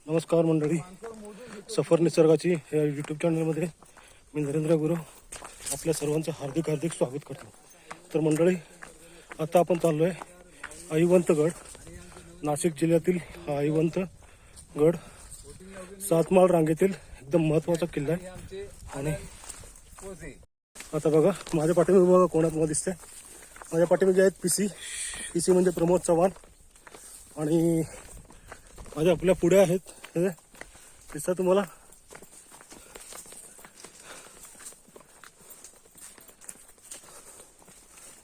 नमस्कार मंडळी, सफर निसर्गाची या यूट्यूब चॅनलमध्ये मी नरेंद्र गुरु आपल्या सर्वांचं हार्दिक हार्दिक स्वागत करतो. तर मंडळी, आता आपण चाललो आहे अहिवंतगड. नाशिक जिल्ह्यातील हा अहिवंतगड 7 माळ रांगेतील एकदम महत्त्वाचा किल्ला आहे. आणि आता बघा माझ्या पाठीमागे बघा कोणात दिसतंय. माझ्या पाठीमागे आहेत पीसी म्हणजे प्रमोद चव्हाण. आणि माझ्या आपल्या पुढे आहेत दिसतात तुम्हाला.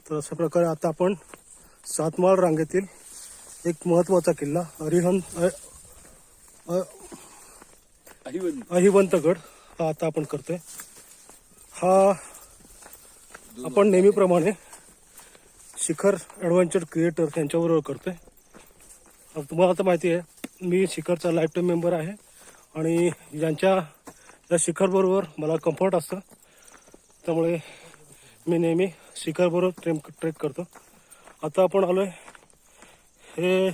तर अशा प्रकारे आता आपण 7 माळ रांगेतील एक महत्त्वाचा किल्ला अहिवंतगड हा आता आपण करतोय. हा आपण नेहमीप्रमाणे शिखर ॲडव्हेंचर क्रिएटर त्यांच्याबरोबर करतोय. तुम्हाला आता माहिती आहे मी शिखरचा लाईफ टाईम मेंबर आहे आणि या शिखरबरोबर मला कम्फर्ट असतं, त्यामुळे मी नेहमी शिखरबरोबर ट्रेक करतो. आता आपण आलो आहे हे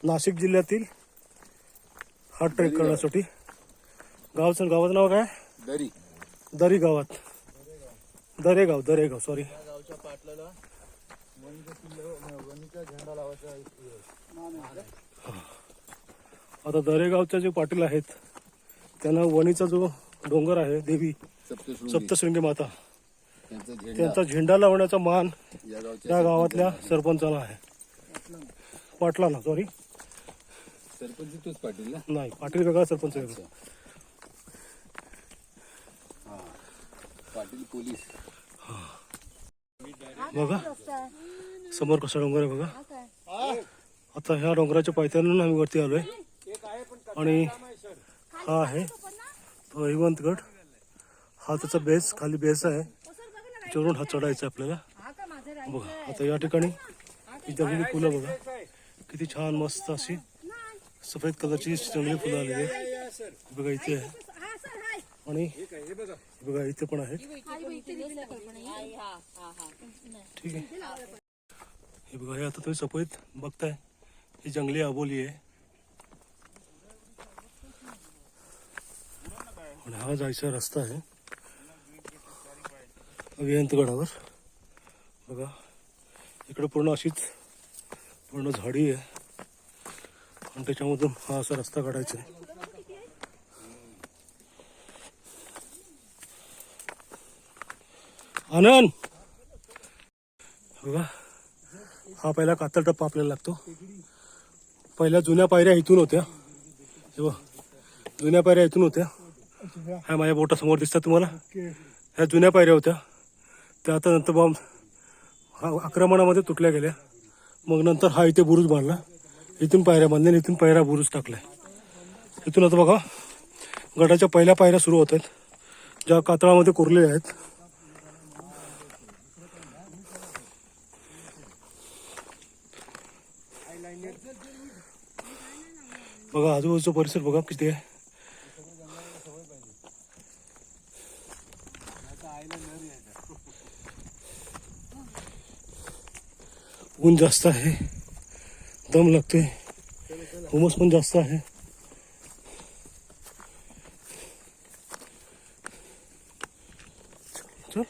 नाशिक जिल्ह्यातील हा ट्रेक करण्यासाठी. गावाचं नाव काय? दरी गावात. दरेगाव सॉरी. आता दरेगावच्या जे पाटील आहेत त्यांना वणीचा जो डोंगर आहे देवी सप्तशृंगी माता त्यांचा झेंडा लावण्याचा मान या गावातल्या सरपंचाला आहे. पाटलाला सॉरी सरपंच तोच पाटील ना? नाही, पाटील वेगळा सरपंच वेगळा. पाटील पोलीस. बघा समोर कसा डोंगर आहे बघा. आता ह्या डोंगराच्या पायथ्यावरून आम्ही वरती आलोय आणि हा आहे तो अहिवंतगड. हा त्याचा बेस, खाली बेस आहे, त्याच्यावरून हा चढायचा आपल्याला. बघा आता या ठिकाणी ही जंगली फुलं बघा किती छान मस्त अशी सफेद कलरची जंगली फुलं आलेली आहे. बघा इथे आहे आणि बघा इथे पण आहेत. ठीक आहे, हे बघा हे आता तुम्ही सफेद बघताय ही जंगली आबोली आहे. आणि हा जायचा रस्ता आहे अहिवंतगडावर. बघा इकडे पूर्ण अशीच पूर्ण झाडी आहे आणि त्याच्यामधून हा असा रस्ता काढायचा आहे. आनंद बघा हा पहिला कातळ टप्पा आपल्याला लागतो. पहिल्या जुन्या पायऱ्या इथून होत्या, जुन्या पायऱ्या इथून होत्या. ह्या माझ्या बोटासमोर दिसतात तुम्हाला, ह्या जुन्या पायऱ्या होत्या. त्या आता नंतर बॉम्ब आक्रमणामध्ये तुटल्या गेल्या. मग नंतर हा इथे बुरुज बांधला, इथून पायऱ्या बांधल्या, इथून पायऱ्या बुरुज टाकलाय. इथून आता बघा गडाच्या पहिल्या पायऱ्या सुरू होत आहेत ज्या कातळामध्ये कोरलेल्या आहेत. बघा आजूबाजूचा परिसर बघा किती आहे. ऊन जास्त आहे, दम लागतोय, हुमस पण जास्त आहे. चल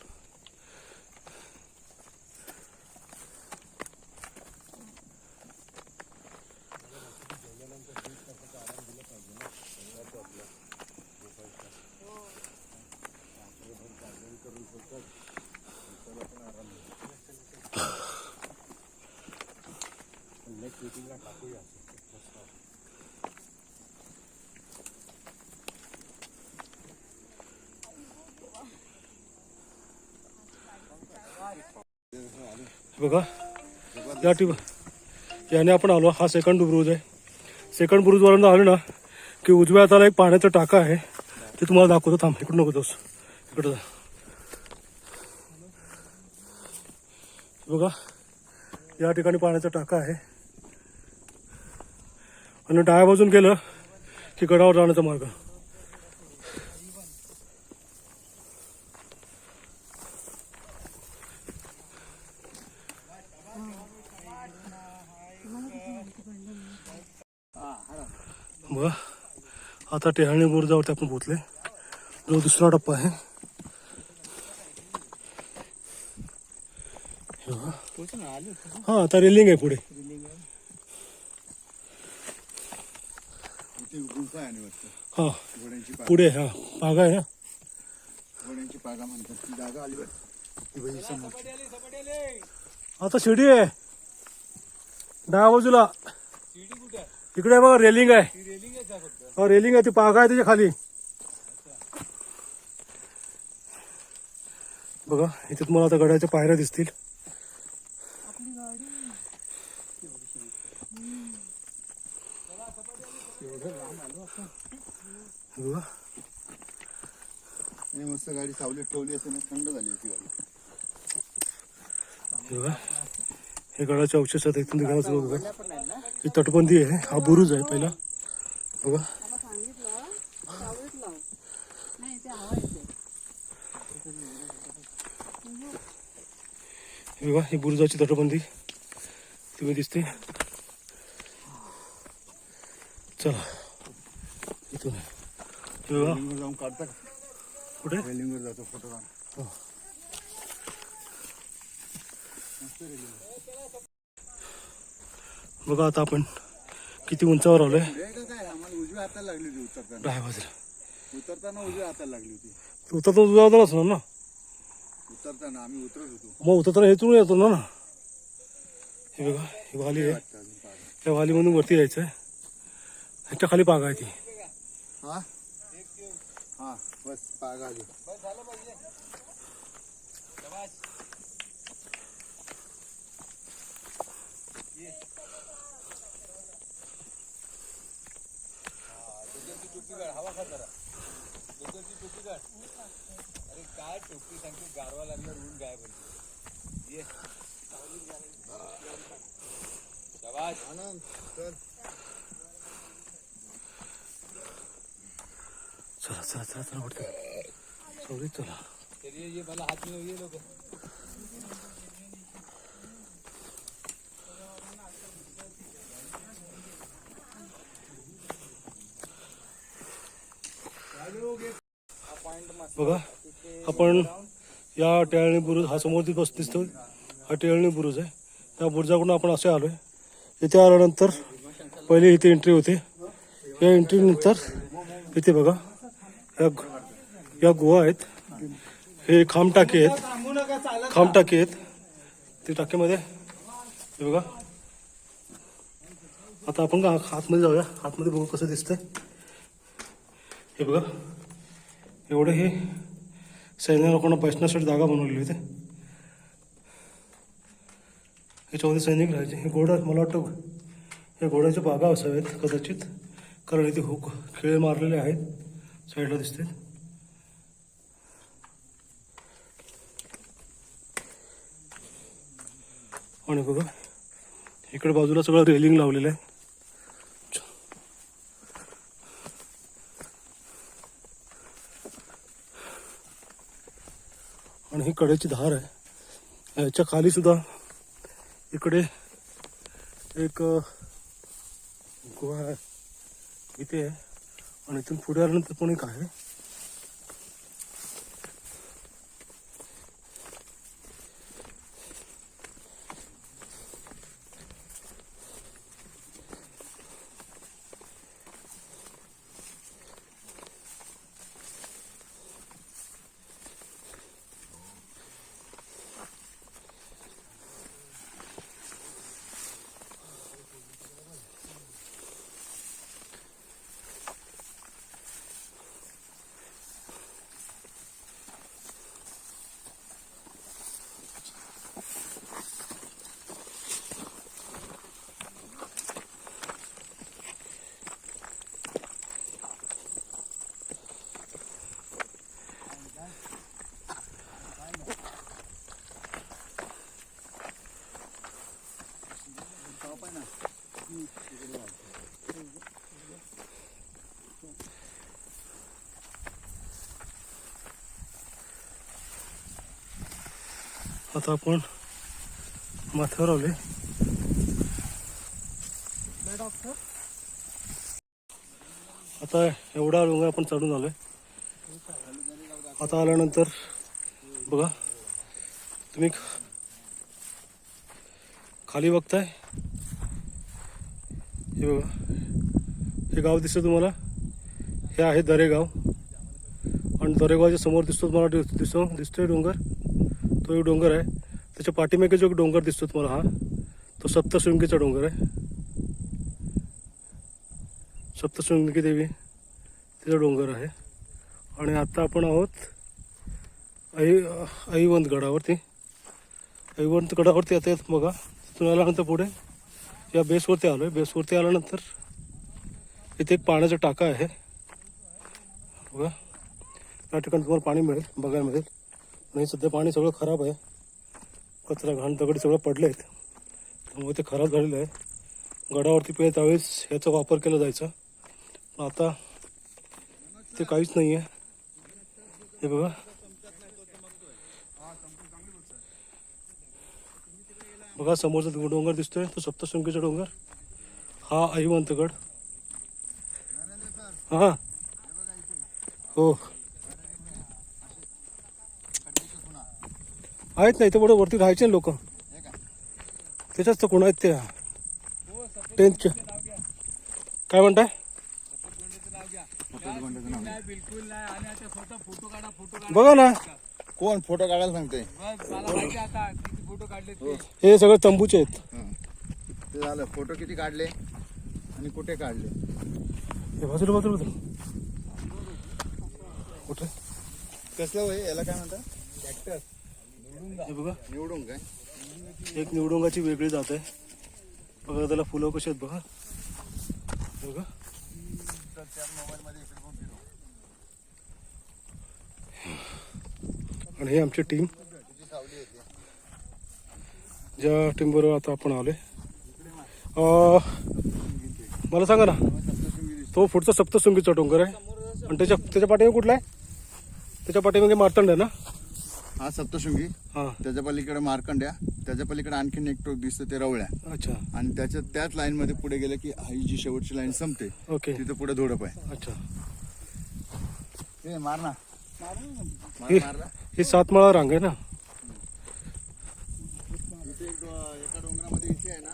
बघा या याने आपण आलो. हा सेकंड बुरुज आहे. सेकंड बुरुजवरून आलो ना की उजव्या हाताला एक पाण्याचा टाका आहे, ते तुम्हाला दाखवतो. थांब, इकडून नको जाऊस, इकडं जा. बघा या ठिकाणी पाण्याचा टाका आहे आणि डाव्या बाजून गेलं की गडावर जाण्याचा मार्ग. बघा आता टेहळणी बुरुजावरती आपण पोहोचले, जो दुसरा टप्पा आहे. हे बघा. हा आता रेलिंग आहे पुढे. इथे गुंफा आहे आणि वाटतं हा घोड्यांची पुढे हा पागा आहे ना. घोड्यांची पागा म्हणतात ती जागा आली वाटतं. ती बघी समोर. आता शिडी आहे डाव्या बाजूला. इकडे बघा रेलिंग आहे. हा रेलिंग आहे, ती पागा आहे त्याच्या खाली. बघा इथे तुम्हाला आता गडाच्या पायऱ्या दिसतील. बघा आणि मस्त गाडी सावलीत ठेवली असेल ना, थंड झाली होती गाडी. बघा हे गडाच्या अवशेषात इथून निघायचं बघा. ही तटबंदी आहे, हा बुरुज आहे पहिला. बघा हे बघा ही बुरुजाची तटबंदी तुम्ही दिसते. चला इथून हे बघा रेलिंगवर जाऊन काढता का? कुठे रेलिंगवर जातो फोटो काढ. बघा आता आपण किती उंचावर आलोय. हे का काय आम्हाला उजव्या हाताला लागली होती उतरताना. डाव्या बाजूला उजव्या हाताला लागली होती. उतरता तुझा होता नसणार ना. उतरताना आम्ही उतरत होतो. मग उतरताना हेतून येतो ना. हे बघा ही वाली आहे, वाटतं अजून पागा. त्या वालीमधून वरती यायचं आहे. ह्याच्या खाली पागा आहे ती. हा हा बस पागा आली. अरे काय टोपी सांगतो, गारवा लागल्यावर ऊन गायब होते. आनंद चल. चला चला चला चला वाटतं सॉरी. चला ये मला हात मिळव ये लोक. बघा आपण या टेहळणी बुरुज, हा समोर दिसतो हा टेहळणी बुरुज आहे. त्या बुरुजाकडून आपण असे आलोय. इथे आल्यानंतर पहिले इथे एंट्री होते. या एंट्री नंतर इथे बघा या गुहा आहेत. हे खांब टाके आहेत, खांब टाके आहेत. ते टाकेमध्ये हे बघा. आता आपण आतमध्ये जाऊया, आतमध्ये बघू कसं दिसतंय. हे बघा एवढं हे सैन्य लोकांना बसण्यासाठी जागा बनवलेली होती. याच्यामध्ये सैनिक राहायचे. हे घोडा मला वाटतं या घोड्याच्या बागा असाव्यात कदाचित, कारण इथे हुक खिळे मारलेले आहेत साईडला दिसते. आणि बघा इकडे बाजूला सगळं रेलिंग लावलेलं आहे. आणि ही कड्याची धार आहे. याच्या खाली सुद्धा इकडे एक गुहा आहे इथे आहे. आणि इथून पुढे आल्यानंतर पण एक आहे. आता आपण माथ्यावर आले. आता एवढा डोंगर आपण चढून आलोय. आता आल्यानंतर बघा तुम्ही खाली बघताय, हे बघा हे गाव दिसतं तुम्हाला, हे आहे दरेगाव. आणि दरेगावच्या समोर दिसतो तुम्हाला, दिसतोय डोंगर, तो एक डोंगर आहे. त्याच्या पाठीमागे जो एक डोंगर दिसतो तुम्हाला, हा तो सप्तशृंगीचा डोंगर आहे. सप्तशृंगी देवी तिचा डोंगर आहे. आणि आता आपण आहोत ऐवंत गडावरती. ऐवंत गडावरती आता बघा, तिथून आल्यानंतर पुढे या बेसवरती आलो आहे. बेसवरती आल्यानंतर इथे एक पाण्याचा टाका आहे बघा. या ठिकाणी तुम्हाला पाणी मिळेल, बघायला मिळेल. आणि सध्या पाणी सगळं खराब आहे, कचरा घाण दगड सगळं पडले आहेत, त्यामुळे ते खराब झालेलं आहे. गडावरती पहिले त्यावेळेस ह्याचा वापर केला जायचा, पण आता ते काहीच नाही आहे. हे बघा बघा समोरचा डोंगर दिसतोय तो सप्तशृंगीचा डोंगर, हा ऐवंतगड. हा हो आहेत ना, इथे पुढे वरती राहायचे ना लोक, त्याच्याच तर कोण आहेत त्या टेन्थच्या. काय म्हणताय? बिलकुल नाही. आणि आता स्वतः फोटो काढा, फोटो काढा. बघा ना, कोण फोटो काढायला सांगते? मला माहिती आता किती फोटो काढले ते. हे सगळे तंबूचे आहेत. ते झालं. फोटो किती काढले आणि कुठे काढले? हे बाजूला बाजूला बाजूला कुठे? कसलं वय याला काय म्हणतात? कॅक्टस. हे बघा निवडून काय? एक निवडुंगाची वेगळी जात आहे बघा. त्याला फुलं कशी आहेत बघा. बघा आणि हे आमची टीम, ज्या टीम बरोबर आता आपण आलोय. मला सांगा ना, तो पुढचा सप्तशृंगीचा डोंगर आहे आणि त्याच्या पाठीमागे कुठला आहे? त्याच्या पाठीमागे मार्तंड आहे ना? हा सप्तशृंगी. हा त्याच्या पलीकडे मार्कंड्या, त्याच्या पलीकडे आणखीन एक टोक दिसतं ते रवळ्या. अच्छा आणि त्याच लाईन मध्ये पुढे गेलं की ही जी शेवटची लाईन संपते, ओके. तिथं पुढे धोडप आहे. अच्छा हे मारना ही सातमाळा रांग आहे ना? इथे एका डोंगरामध्ये इथे आहे ना,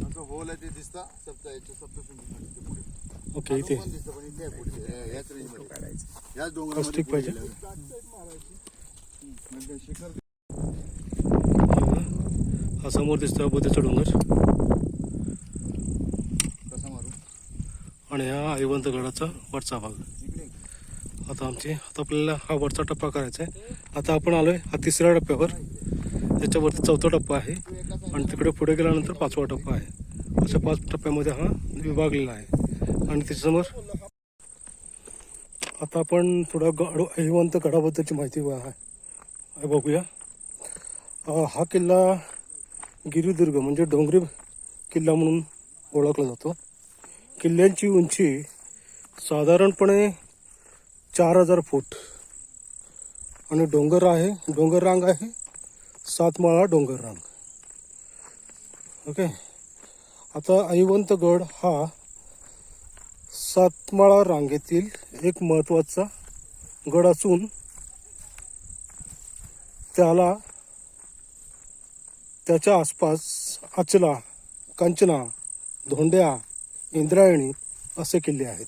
असं होल आहे ते दिसतं सप्तशृंगी. ओके. इथे दिसतं पण इथे आहे पुढे याच रेंज मध्ये काढायचं. याच डोंगरामध्ये प्लास्टिक पाहिजे. शिखर हा समोर दिसतोय बुद्धीचा डोंगर कसा मारू? आणि हा ऐवंत गडाचा वरचा भाग. आता आपल्याला हा वरचा टप्पा करायचा आहे. आता आपण आलोय हा तिसऱ्या टप्प्यावर, त्याच्यावरती चौथा टप्पा आहे आणि तिकडे पुढे गेल्यानंतर पाचवा टप्पा आहे. अशा 5 टप्प्यामध्ये हा विभागलेला आहे. आणि त्याच्यासमोर आता आपण थोडा ऐवंत गडाबद्दलची माहिती बघूया. हा किल्ला गिरिदुर्ग म्हणजे डोंगरी किल्ला म्हणून ओळखला जातो. किल्ल्यांची उंची साधारणपणे 4000 फूट आणि डोंगर रांग आहे सातमाळा डोंगर रांग. ओके. आता ऐवंतगड हा सातमाळा रांगेतील एक महत्त्वाचा गड असून त्याला त्याच्या आसपास अचला, कंचना, धोंड्या, इंद्रायणी असे किल्ले आहेत.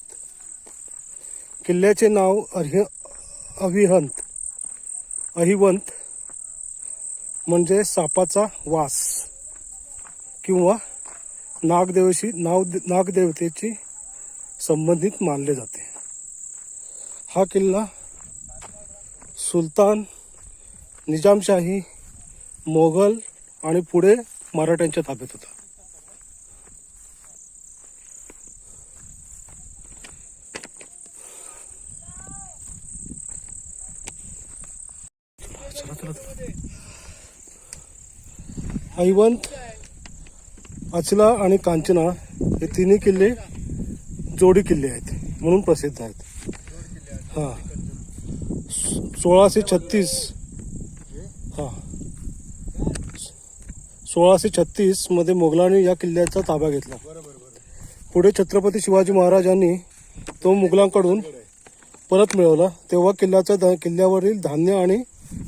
किल्ल्याचे नाव अहिवंत म्हणजे सापाचा वास किंवा नागदेवतेची संबंधित मानले जाते. हा किल्ला सुलतान, निजामशाही, मोगल आणि पुढे मराठ्यांच्या ताब्यात होता. ऐवंत, अचला आणि कांचना हे तिन्ही किल्ले जोडी किल्ले आहेत म्हणून प्रसिद्ध आहेत. हा 1636 मध्ये मोगलांनी या किल्ल्याचा ताबा घेतला. पुढे छत्रपती शिवाजी महाराजांनी तो मुघलांकडून परत मिळवला तेव्हा किल्ल्यावरील धान्य आणि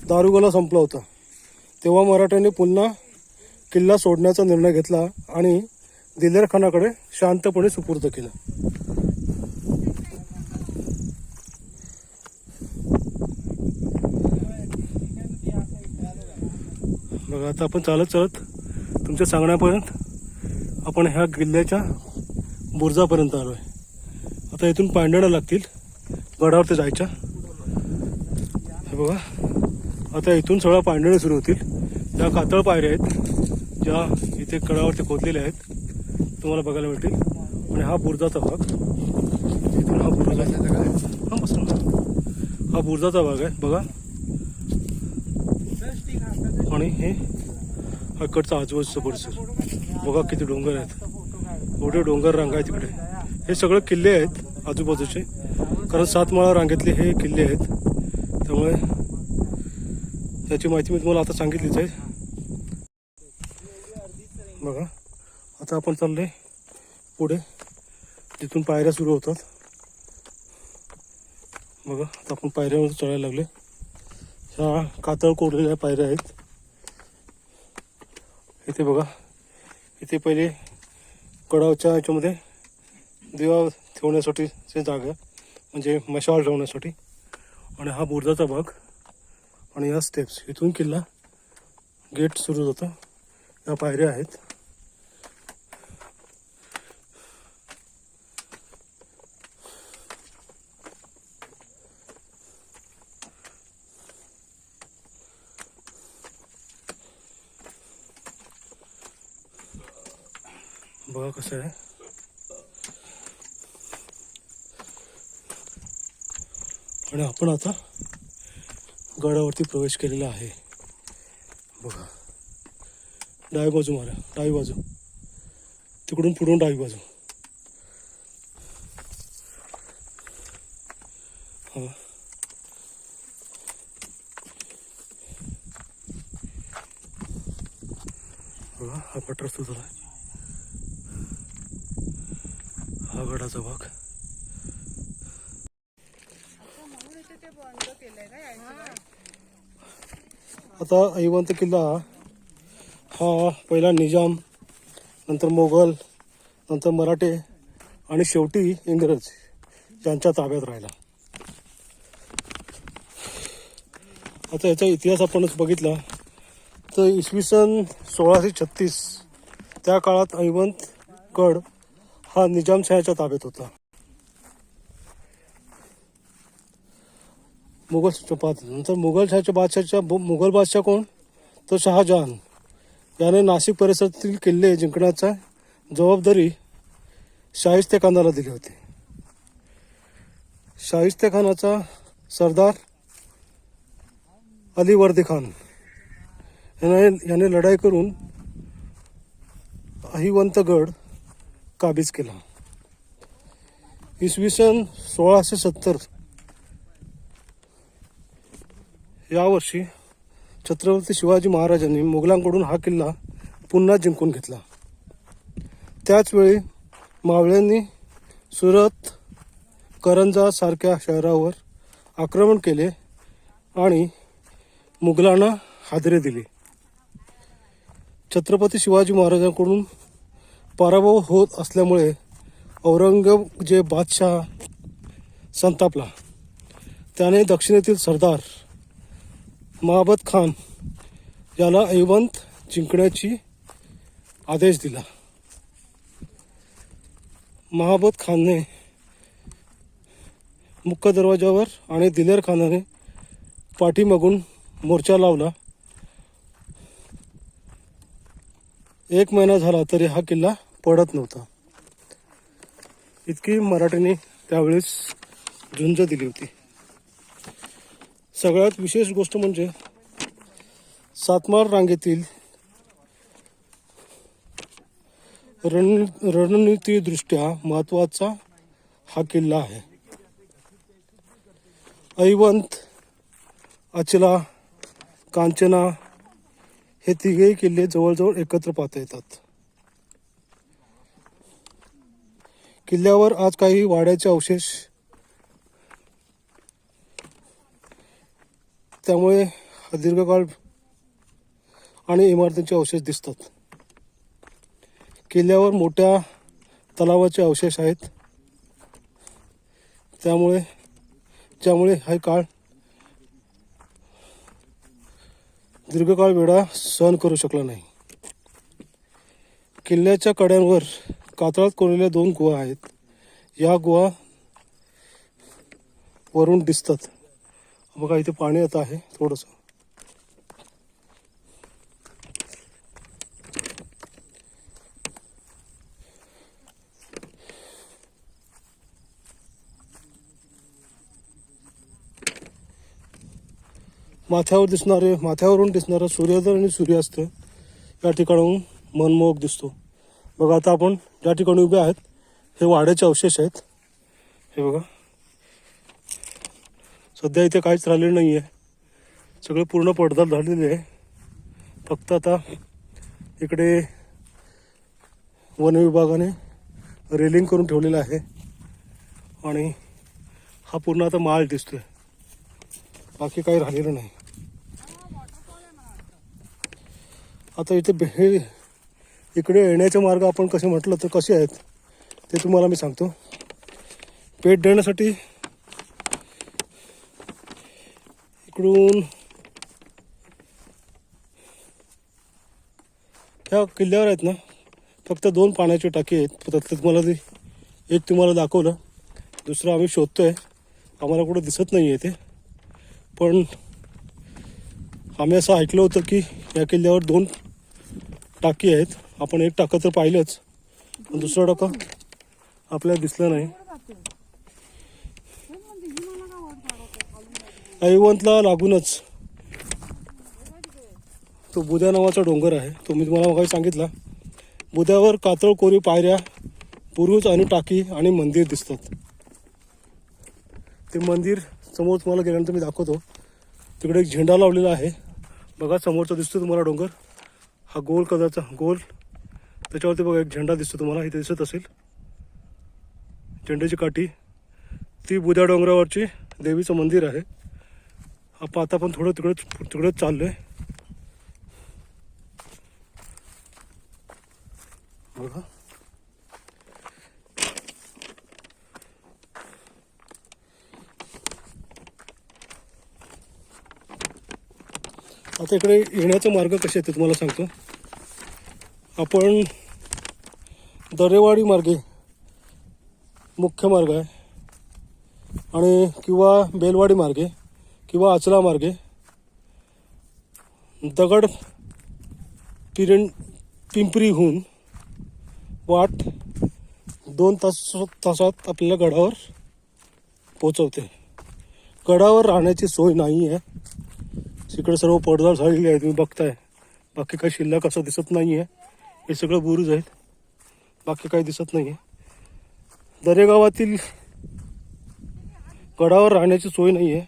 दारुगोळा संपला होता. तेव्हा मराठ्यांनी पुन्हा किल्ला सोडण्याचा निर्णय घेतला आणि दिलेर खानाकडे शांतपणे सुपूर्द केला. बघा आता आपण चालत चालत तुमच्या सांगण्यापर्यंत आपण ह्या किल्ल्याच्या बुरुजापर्यंत आलो आहे. आता इथून पायंडण्या लागतील गडावरती जायच्या. हे बघा आता इथून सगळ्या पायंडण्या सुरू होतील. ज्या कातळ पायऱ्या आहेत ज्या इथे गडावरती खोदलेल्या आहेत तुम्हाला बघायला मिळतील. आणि हा बुरुजाचा भाग इथून हा बुरुज आहे. हा बस हा बुरुजाचा भाग आहे बघा. आणि हे इकडचा आजूबाजूचा परिसर बघा किती डोंगर आहेत. एवढे डोंगर रांगा आहेत तिकडे. हे सगळे किल्ले आहेत आजूबाजूचे कारण 7 माळा रांगेतले हे किल्ले आहेत. त्यामुळे त्याची माहिती मी तुम्हाला आता सांगितलीच आहे. बघा आता आपण चाललोय पुढे जिथून पायऱ्या सुरू होतात. बघा आता आपण पायऱ्यामध्ये चढायला लागले. ह्या कातळ कोरलेल्या पायऱ्या आहेत. इथे बघा इथे पहिले गडावरच्या याच्यामध्ये दिवा ठेवण्यासाठीची जागा म्हणजे मशाल ठेवण्यासाठी. आणि हा बुरुजाचा भाग आणि या स्टेप्स इथून किल्ला गेट सुरू होतं. या पायऱ्या आहेत. बघा कसं आहे. आणि आपण आता गडावरती प्रवेश केलेला आहे. बघा डावी बाजू मारा. डावी बाजू तिकडून पुढून डावी बाजू. हा बघा हा पठार सुरू आहे. हा गडाचा भाग. आता ऐवंत किल्ला हा पहिला निजाम नंतर मोगल नंतर मराठे आणि शेवटी इंग्रज यांच्या ताब्यात राहिला. आता याचा इतिहास आपण बघितला तर इसवी सन 1636 त्या काळात ऐवंत गड हा निजामशाहीच्या ताब्यात होता. नंतर मुघल बादशाह कोण तर शहाजहान याने नाशिक परिसरातील किल्ले जिंकण्याचा जबाबदारी शाहिस्तेखानाला दिली होती. शाहिस्तेखानाचा सरदार अली वर्दी खान याने लढाई करून अहिवंतगड काबीज केला. इसवी सन 1670 यावर्षी छत्रपती शिवाजी महाराजांनी मुघलांकडून हा किल्ला पुन्हा जिंकून घेतला. त्याचवेळी मावळ्यांनी सुरत करंजा सारख्या शहरावर आक्रमण केले आणि मुघलांना हादरे दिले. छत्रपती शिवाजी महाराजांकडून पराभव होत असल्यामुळे औरंगजेब बादशाह संतापला. त्याने दक्षिणेतील सरदार महाबत खान याला ऐवंत जिंकण्याची आदेश दिला. महाबत खानने मुख्य दरवाजावर आणि दिलेर खानाने पाठीमागून मोर्चा लावला. 1 महिना झाला तरी हा किल्ला पडत नव्हता. इतकी मराठ्यांनी त्यावेळेस झुंज दिली होती. सगळ्यात विशेष गोष्ट म्हणजे 7 माळ रांगेतील रणनीतीदृष्ट्या महत्त्वाचा हा किल्ला आहे. ऐवंत, अचला, कांचना हे तिघेही किल्ले जवळजवळ एकत्र पाहता येतात. किल्ल्यावर आज काही वाड्याचे अवशेष, त्यामुळे दीर्घकाळ आणि इमारतींचे अवशेष दिसतात. किल्ल्यावर मोठ्या तलावाचे अवशेष आहेत, ज्यामुळे हा काळ दीर्घकाळ वेढा सहन करू शकला नाही. किल्ल्याच्या कड्यांवर कातळात कोरलेल्या 2 गुहा आहेत. या गुहा वरून दिसतात. बघा इथे पाणी येत आहे थोडंसं. माथ्यावरून दिसणारा सूर्योदय आणि सूर्यास्त या ठिकाणाहून मनमोहक दिसतो. बघा आता आपण ज्या ठिकाणी उभे आहेत हे वाड्याचे अवशेष आहेत. हे बघा सध्या इथे काहीच राहिलेलं नाही आहे, सगळं पूर्ण पडझड झालेले आहे. फक्त आता इकडे वन विभागाने रेलिंग करून ठेवलेलं आहे आणि हा पूर्ण आता माळ दिसतोय, बाकी काही राहिलेलं नाही. आता इथे इकडे येण्याचे मार्ग आपण कसे म्हटलं तर कसे आहेत ते तुम्हाला मी सांगतो. भेट देण्यासाठी इकडून ह्या किल्ल्यावर आहेत ना फक्त 2 पाण्याची टाकी आहेत. त्यातलं तुम्हाला एक तुम्हाला दाखवलं, दुसरं आम्ही शोधतोय, आम्हाला कुठं दिसत नाही आहे ते. पण आम्ही असं ऐकलं होतं की या किल्ल्यावर 2 टाकी आहेत. आपण एक टाकं तर पाहिलंच, पण दुसरा टाका आपल्याला दिसला नाही. ऐवंतला लागूनच तो बुद्या नावाचा डोंगर आहे. तो मी तुम्हाला मगाशी सांगितला. बुद्यावर कातळ कोरी पायऱ्या, बुरुज आणि टाकी आणि मंदिर दिसतात. ते मंदिर समोर तुम्हाला गेल्यानंतर मी दाखवतो. तिकडे एक झेंडा लावलेला आहे. बघा समोरचा दिसतो तुम्हाला डोंगर, हा गोल कलरचा गोल, त्याच्यावरती बघा एक झेंडा दिसतो तुम्हाला, इथे दिसत असेल झेंड्याची काठी. ती बुद्या डोंगरावरची देवीचं मंदिर आहे. आता आपण थोडं तिकडेच चाललोय. बघा आता इकडे येण्याचा मार्ग कसे आहेत ते तुम्हाला सांगतो. आपण दरेवाडी मार्गे मुख्य मार्ग आहे आणि किंवा बेलवाडी मार्गे किंवा आचला मार्गे दगड पिंपरीहून वाट 2 तासात आपल्याला गडावर पोचवते. गडावर राहण्याची सोय नाही आहे. तिकडे सर्व पडझड झालेली आहे, तुम्ही बघताय. बाकी काही शिल्लक असं दिसत नाही आहे. हे सगळं बुरुज आहेत, बाकी काही दिसत नाही आहे. दरेगावातील गडावर राहण्याची सोय नाही आहे,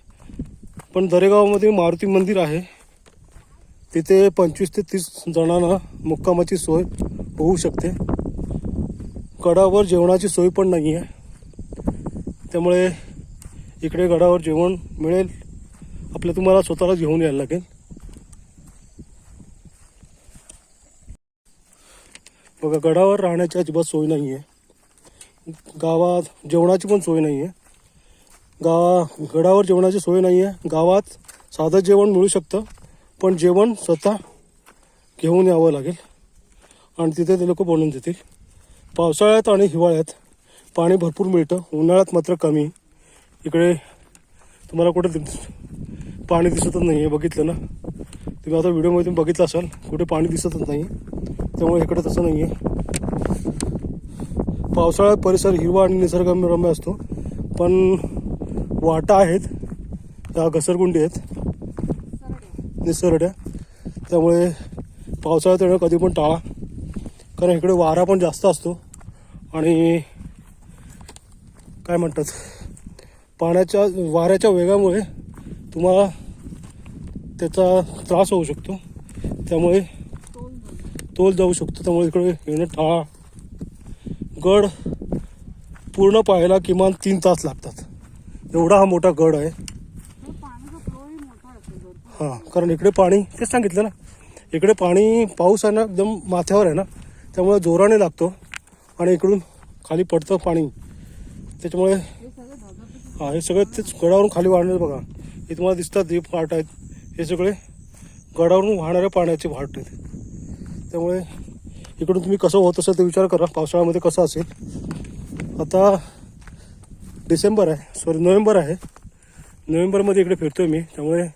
पण दरेगावामध्ये मारुती मंदिर आहे. तिथे 25 ते 30 जणांना मुक्कामाची सोय होऊ शकते. गडावर जेवणाची सोय पण नाही आहे, त्यामुळे इकडे गडावर जेवण मिळेल तुम्हाला स्वतःला घेऊन यायला लागेल. बघा गडावर राहण्याची अजिबात सोय नाही आहे. गावात जेवणाची पण सोय नाही आहे. गडावर जेवणाची सोय नाही आहे. गावात साधं जेवण मिळू शकतं, पण जेवण स्वतः घेऊन यावं लागेल आणि तिथे ते लोक बनवून देतील. पावसाळ्यात आणि हिवाळ्यात पाणी भरपूर मिळतं, उन्हाळ्यात मात्र कमी. इकडे तुम्हाला कुठे पाणी दिसतच नाही आहे, बघितलं ना तुम्ही, आता व्हिडिओमध्ये बघितलं असाल, कुठे पाणी दिसतच नाही. त्यामुळे इकडे तसं नाही आहे. पावसाळ्यात परिसर हिरवा आणि निसर्गरम्य असतो, पण वाटा आहेत त्या घसरगुंडी आहेत, निसरड्या. त्यामुळे पावसाळ्यात येणं कधी पण टाळा, कारण इकडे वारा पण जास्त असतो आणि काय म्हणतात वाऱ्याच्या वेगामुळे तुम्हाला त्याचा त्रास होऊ शकतो, त्यामुळे तोल जाऊ शकतो. त्यामुळे इकडे येणं टाळा. गड पूर्ण पाहायला किमान 3 तास लागतात. एवढा हा मोठा गड आहे. हां, कारण इकडे पाणी, तेच सांगितलं ना, इकडे पाणी, पाऊस आहे ना एकदम माथ्यावर आहे ना, त्यामुळे जोराने लागतो आणि इकडून खाली पडतं पाणी. त्याच्यामुळे हे सगळे तेच गडावरून खाली वाढणार बघा. हे तुम्हाला दिसतात, हे फाट आहेत, हे सगळे गडावरून वाहणाऱ्या पाण्याचे फाट आहेत. त्यामुळे इकडून तुम्ही कसं होत असेल ते विचार करा, पावसाळ्यामध्ये कसं असेल. आता नोव्हेंबर आहे. नोव्हेंबरमध्ये इकडे फिरतोय मी, त्यामुळे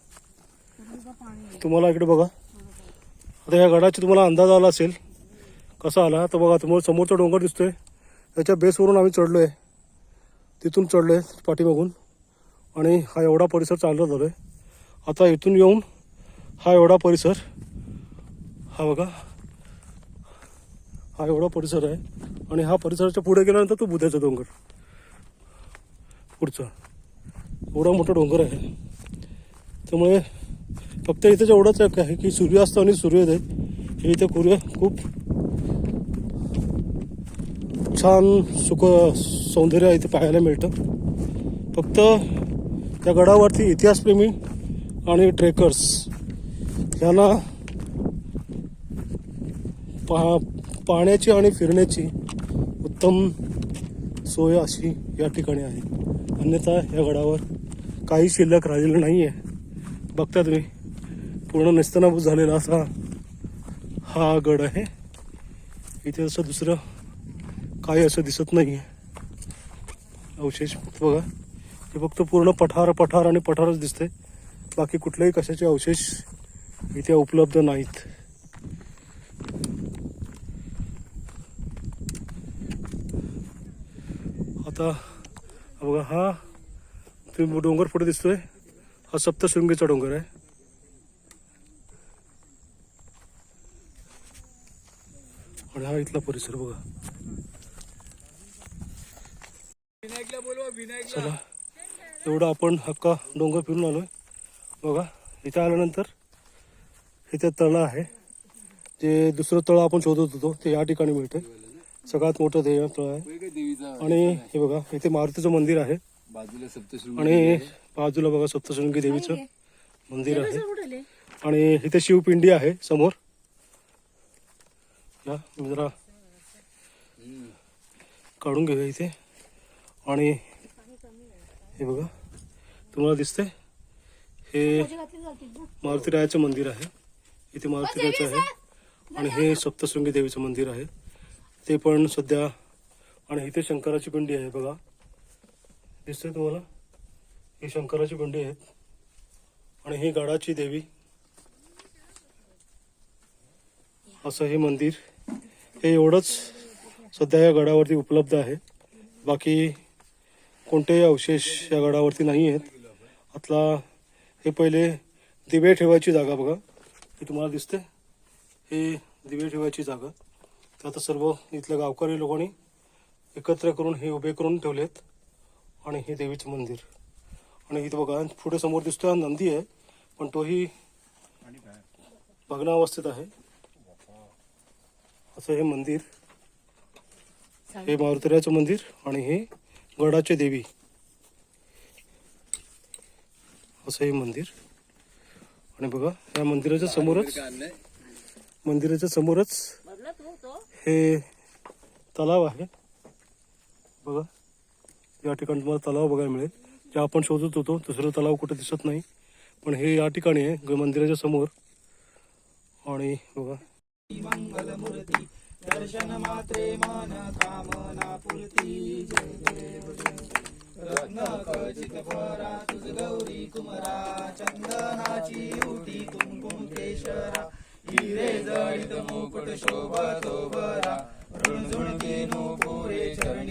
तुम्हाला इकडे बघा. आता या गडाचा तुम्हाला अंदाज आला असेल कसा आला. तर बघा, तुम्हाला समोरचा डोंगर दिसतोय, त्याच्या बेसवरून आम्ही चढलो आहे. तिथून चढलो आहे पाठीमागून आणि हा एवढा परिसर चालत झालो आहे. आता इथून येऊन हा एवढा परिसर, हा बघा, हा एवढा परिसर आहे. आणि हा परिसराच्या पुढे गेल्यानंतर तो बुद्धाचा डोंगर पुढचा एवढा मोठा डोंगर आहे. त्यामुळे फक्त इथेच एवढंच आहे की सूर्यास्त आणि सूर्योदय हे इथे खूप छान सौंदर्य इथे पाहायला मिळतं. फक्त त्या गडावरती इतिहासप्रेमी आणि ट्रेकर्स यांना पाहण्याची आणि फिरण्याची उत्तम सोय अशी या ठिकाणी आहे. अन्यथा या गडावर काही शिल्लक राहिलेलं नाही आहे. बघता तुम्ही, पूर्ण नेस्तनाबूत झालेला असा हा गड आहे. इथे असं दुसरं काही असं दिसत नाही आहे अवशेष. फक्त बघा, हे फक्त पूर्ण पठार आणि पठारच दिसते. बाकी कुठल्याही कशाचे अवशेष इथे उपलब्ध नाहीत. आता बघा, हा तुम्ही डोंगर पुढे दिसतोय, हा सप्तशृंगीचा डोंगर आहे. आणि हा इथला परिसर बघा. विनायकला बोलवा, विनायकला. चला, एवढा आपण हक्का डोंगर फिरून आलोय. बघा, इथे आल्यानंतर इथे तळं आहे. जे दुसरं तळं आपण शोधत होतो ते या ठिकाणी मिळते. सगळ्यात मोठं तळं आहे. देवीचा आणि हे बघा, इथे मारुतीचं मंदिर आहे बाजूला सप्तशृंगी आणि बाजूला बघा सप्तशृंगी देवीचं मंदिर आहे. आणि इथे शिवपिंडी आहे समोर. या मी जरा काढून घेऊया इथे. आणि हे बघा, तुम्हाला दिसते, हे मारुतीरायाचं मंदिर आहे. इथे मारुतीरायाचं आहे आणि हे सप्तशृंगी देवीचं मंदिर आहे ते पण सध्या. आणि इथे शंकराची पिंडी आहे बघा, दिसते तुम्हाला, ही शंकराची पिंडी आहेत. आणि ही गडाची देवी, असं हे मंदिर. हे एवढंच सध्या या गडावरती उपलब्ध आहे. बाकी कोणतेही अवशेष या गडावरती नाही आहेत. आतला हे पहिले दिवे ठेवायची जागा बघा, ही तुम्हाला दिसते, हे दिवे ठेवायची जागा. तर आता सर्व इथल्या गावकरी लोकांनी एकत्र करून हे उभे करून ठेवलेत. आणि हे देवीचं मंदिर. आणि इथं बघा, पुढे समोर दिसतोय नंदी आहे, पण तोही भग्नावस्थेत आहे. असं हे मंदिर, हे मारुतीरायाचं मंदिर आणि हे गडाचे देवी, असं हे मंदिर. आणि बघा, या मंदिराच्या समोरच हे तलाव आहे बघा. या ठिकाणी तुम्हाला तलाव बघायला मिळेल, जे आपण शोधत होतो. दुसरं तलाव कुठे दिसत नाही, पण हे या ठिकाणी आहे मंदिराच्या समोर. आणि बघा, मंगलमूर्ती दर्शन मात्रे मन कामना पूर्ती. जय देव रत्न खचित परा तुझ गौरी कुमरा. चंदनाची उटी कुंकुम केशरा. हिरे जडित मुकुट शोभतो बरा. ऋणझुणके नो पुरे चरणी.